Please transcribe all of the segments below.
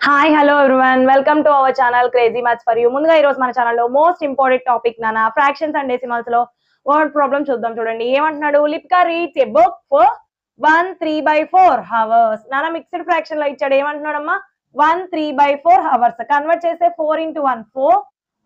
Hi hello everyone welcome to our channel crazy maths for you. ముందుగా ఈ రోజు మన ఛానల్లో మోస్ట్ ఇంపార్టెంట్ టాపిక్ నాన్న ఫ్రాక్షన్స్ అండ్ డెసిమల్స్ లో వర్డ్ ప్రాబ్లమ్ చూద్దాం. చూడండి ఏమంటున్నాడు. Lipka reads a book for 1/3/4 hours. నాన్న మిక్స్డ్ ఫ్రాక్షన్ లో ఇచ్చాడు. ఏమంటున్నాడమ్మా 1/3/4 hours. కన్వర్ట్ చేస్తే 4 into 1 4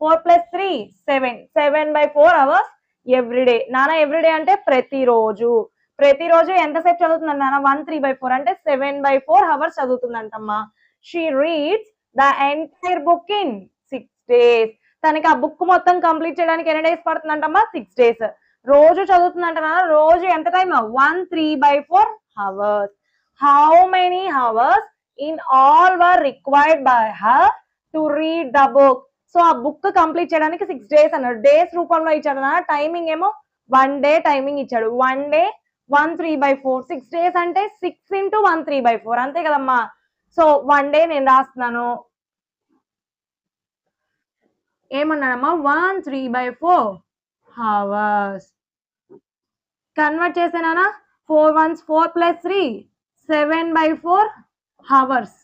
4 plus 3 7 7/4 hours ఎవ్రీడే. నాన్న ఎవ్రీడే అంటే ప్రతిరోజు. ప్రతిరోజు ఎంతసేపు చదువుతుందంట నాన్న 1/3/4 అంటే 7/4 hours చదువుతుందంటమ్మా. She reads the entire book in 6 days. తనకి ఆ బుక్ మొత్తం కంప్లీట్ చేయడానికి ఎన్ని డేస్ పడుతుందంటమ్మా 6 days. రోజు చదువుతుందంట రోజు ఎంత time 1/3/4 hours. How many hours in all were required by her to read the book? So ఆ బుక్ కంప్లీట్ చేయడానికి 6 days అన్నాడు. డేస్ రూపంలో ఇచ్చాడు అన్న. టైమింగ్ ఏమో 1 day టైమింగ్ ఇచ్చాడు. 1 day 1/3/4 6 days అంటే 6 into 1/3/4 అంతే కదమ్మా. సో 1 day నేను రాస్తున్నాను. ఏమన్నానమ్మా 1/3/4 hours. కన్వర్ట్ చేసేనా 4 1s 4 plus 3 7/4 hours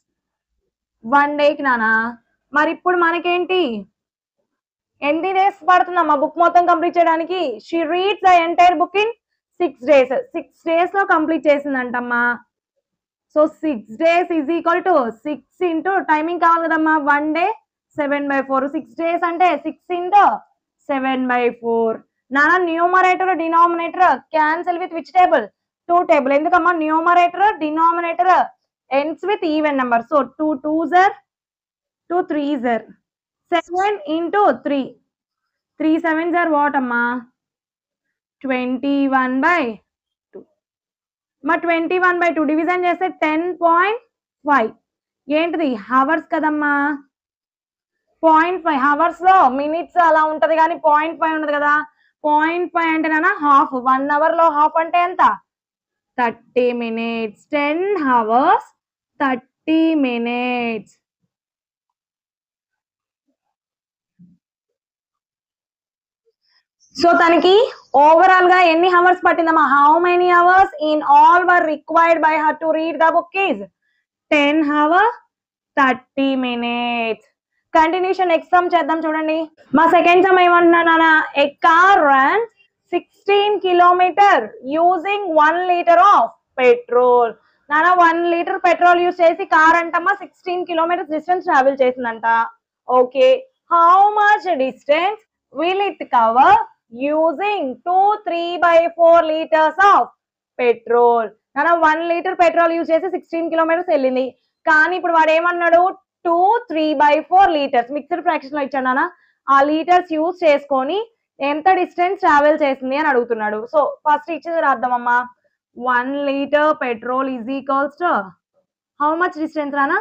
1 డేకి నానా. మరి ఇప్పుడు మనకేంటి ఎన్ని డేస్ పడుతుందమ్మా బుక్ మొత్తం కంప్లీట్ చేయడానికి. She reads the entire book in 6 days. 6 days లో కంప్లీట్ చేసిందంటమ్మా. So 6 days is equal to 6 into timing కావాలి కదమ్మా 1 day 7/4 6 days అంటే 6 into 7/4. నానా numerator denominator cancel with which table 2 table. ఎందుకమ్మా numerator denominator ends with even number. So 2 2s are 2 3s are 7 into 3 3 7s are what అమ్మా 21/2. మా 21/2 division చేస్తే 10.5 ఏంటిది hours కదమ్మా. 0.5 హవర్స్ లో మినిట్స్ అలా ఉంటది కానీ 0.5 ఉండదు కదా. 0.5 అంటే నాన్న హాఫ్. 1 hour లో హాఫ్ అంటే ఎంత 30 minutes. 10 hours 30 minutes. సో తనకి ఓవరాల్ గా ఎన్ని అవర్స్ పట్టిందమ్మా. How many hours in all were required by her to read the book is 10 hours 30 minutes. Continuation next sum చేద్దాం. చూడండి మా సెకండ్ సమ్ ఏమంటున్నా. A car run 16 kilometers using 1 liter of petrol. నానా 1 liter petrol use చేసి car అంటమ్మా 16 kilometers distance travel చేసిందంట. Okay how much distance will it cover using 2 3/4 liters of petrol. నానా 1 liter petrol use చేసి 16 kilometers వెళ్ళింది. కానీ ఇప్పుడు వాడు ఏమన్నాడు 2 3/4 liters మిక్స్డ్ ఫ్రాక్షన్ లో ఇచ్చాడు నాన్న. ఆ లీటర్స్ యూజ్ చేసుకొని ఎంత డిస్టెన్స్ ట్రావెల్ చేసింది అని అడుగుతున్నాడు. సో ఫస్ట్ ఇచ్చేది రాద్దామమ్మా. 1 liter petrol is equals to how much distance Rana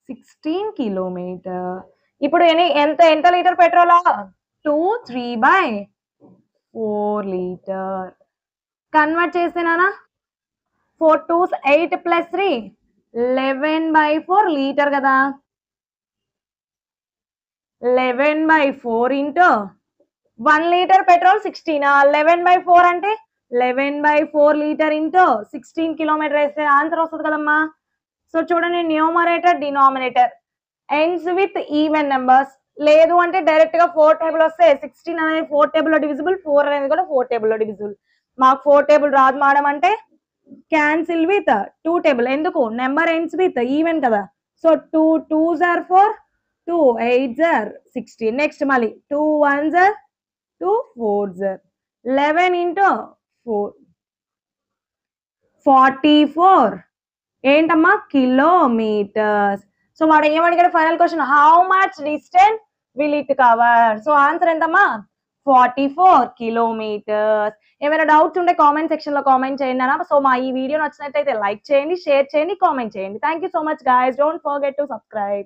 16 kilometers. ఇప్పుడు ఎంత ఎంత లీటర్ పెట్రోల్ 2 3/4 liters. కన్వర్ట్ చేస్తే నానా 4 2s 8 plus 3 11/4 లీటర్ కదా. 11/4 into 1 liter పెట్రోల్ 16 11/4 అంటే 11/4 లీటర్ ఇంటూ 16 kilometers వేస్తే ఆన్సర్ వస్తుంది కదమ్మా. సో చూడండి numerator denominator ends with even numbers. లేదు అంటే డైరెక్ట్ గా 4 టేబుల్ వస్తే 16 అనేది 4 టేబుల్ లో డివిజిబుల్ 4 అనేది కూడా 4 టేబుల్ లో డివిజిబుల్. మాకు 4 టేబుల్ రాదు మేడం అంటే క్యాన్సిల్ విత్ 2 టేబుల్. ఎందుకు నెంబర్ ఎండ్స్ విత్ ఈవెన్ కదా. So 2 2s are 4 2 8s are 16. Next మళ్ళీ 2 1s are 2 4s are 11 into 4 44 ఏంటమ్మా కిలోమీటర్స్. సో వాడు ఏమడిగాడు final question how much distance will it cover. So answer ఎంతమ్మా 44 kilometers. ఏమైనా doubts ఉంటే comment section లో comment చేయండి అన్న. సో మా ఈ వీడియో నచ్చినట్లయితే లైక్ చేయండి, షేర్ చేయండి, కామెంట్ చేయండి. Thank you so much guys. Don't forget to subscribe.